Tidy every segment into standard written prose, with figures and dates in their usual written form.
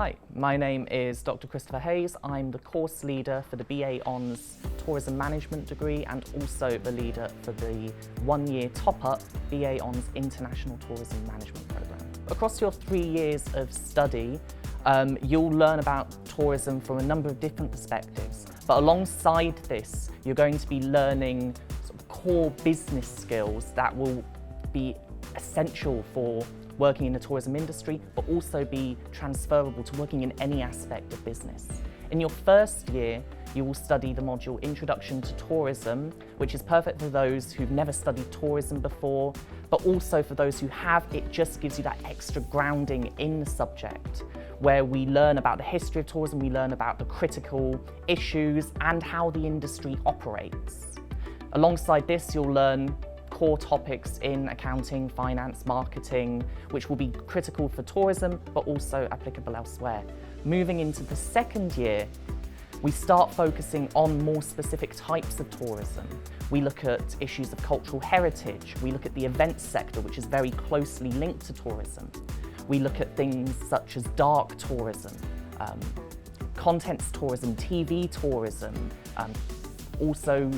Hi, my name is Dr. Christopher Hayes. I'm the course leader for the BA Honours Tourism Management degree and also the leader for the one-year top-up BA Honours International Tourism Management programme. Across your 3 years of study, you'll learn about tourism from a number of different perspectives. But alongside this, you're going to be learning sort of core business skills that will be essential for working in the tourism industry, but also be transferable to working in any aspect of business. In your first year, you will study the module Introduction to Tourism, which is perfect for those who've never studied tourism before, but also for those who have. It just gives you that extra grounding in the subject, where we learn about the history of tourism, we learn about the critical issues and how the industry operates. Alongside this, you'll learn core topics in accounting, finance, marketing, which will be critical for tourism, but also applicable elsewhere. Moving into the second year, we start focusing on more specific types of tourism. We look at issues of cultural heritage. We look at the events sector, which is very closely linked to tourism. We look at things such as dark tourism, contents tourism, TV tourism, also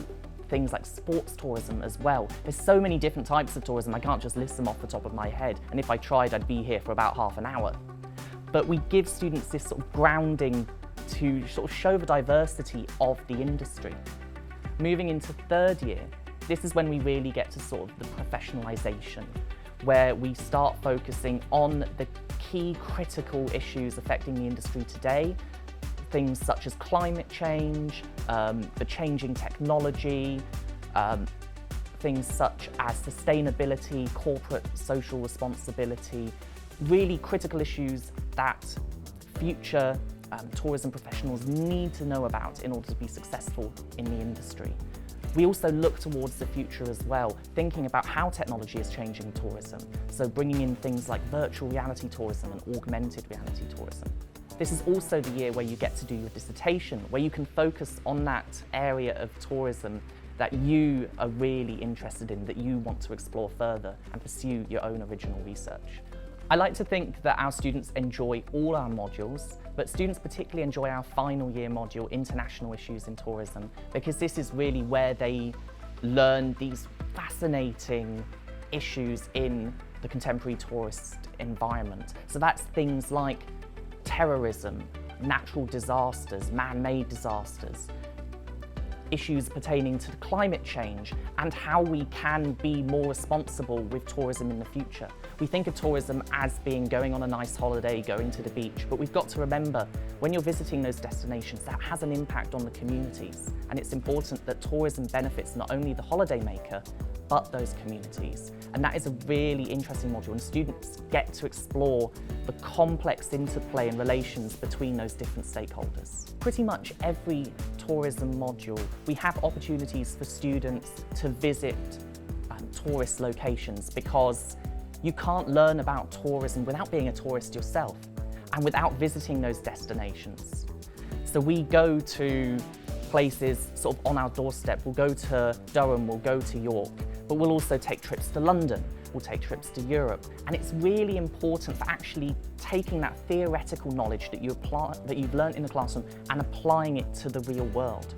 things like sports tourism as well. There's so many different types of tourism, I can't just list them off the top of my head, and if I tried, I'd be here for about half an hour. But we give students this sort of grounding to sort of show the diversity of the industry. Moving into third year, this is when we really get to sort of the professionalisation, where we start focusing on the key critical issues affecting the industry today, things such as climate change, the changing technology, things such as sustainability, corporate social responsibility, really critical issues that future tourism professionals need to know about in order to be successful in the industry. We also look towards the future as well, thinking about how technology is changing tourism, so bringing in things like virtual reality tourism and augmented reality tourism. This is also the year where you get to do your dissertation, where you can focus on that area of tourism that you are really interested in, that you want to explore further and pursue your own original research. I like to think that our students enjoy all our modules, but students particularly enjoy our final year module, International Issues in Tourism, because this is really where they learn these fascinating issues in the contemporary tourist environment. So that's things like terrorism, natural disasters, man-made disasters, issues pertaining to climate change and how we can be more responsible with tourism in the future. We think of tourism as being going on a nice holiday, going to the beach, but we've got to remember when you're visiting those destinations, that has an impact on the communities, and it's important that tourism benefits not only the holiday maker, but those communities. And that is a really interesting module, and students get to explore the complex interplay and relations between those different stakeholders. Pretty much every tourism module, we have opportunities for students to visit tourist locations, because you can't learn about tourism without being a tourist yourself and without visiting those destinations. So we go to places sort of on our doorstep. We'll go to Durham, we'll go to York, but we'll also take trips to London, we'll take trips to Europe. And it's really important for actually taking that theoretical knowledge that you've learned in the classroom and applying it to the real world.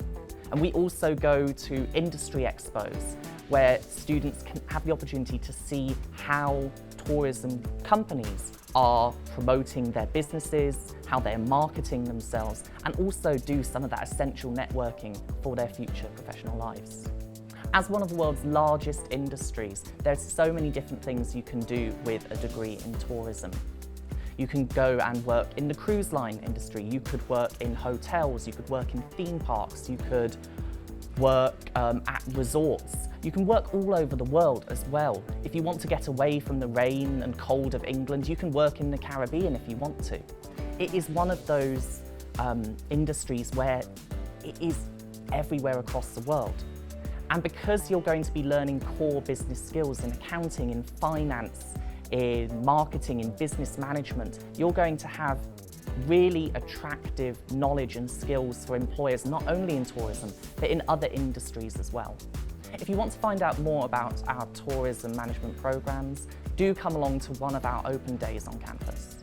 And we also go to industry expos, where students can have the opportunity to see how tourism companies are promoting their businesses, how they're marketing themselves, and also do some of that essential networking for their future professional lives. As one of the world's largest industries, there's so many different things you can do with a degree in tourism. You can go and work in the cruise line industry, you could work in hotels, you could work in theme parks, you could work at resorts. You can work all over the world as well. If you want to get away from the rain and cold of England, you can work in the Caribbean if you want to. It is one of those industries where it is everywhere across the world. And because you're going to be learning core business skills in accounting, in finance, in marketing, in business management, you're going to have really attractive knowledge and skills for employers, not only in tourism, but in other industries as well. If you want to find out more about our tourism management programs, do come along to one of our open days on campus.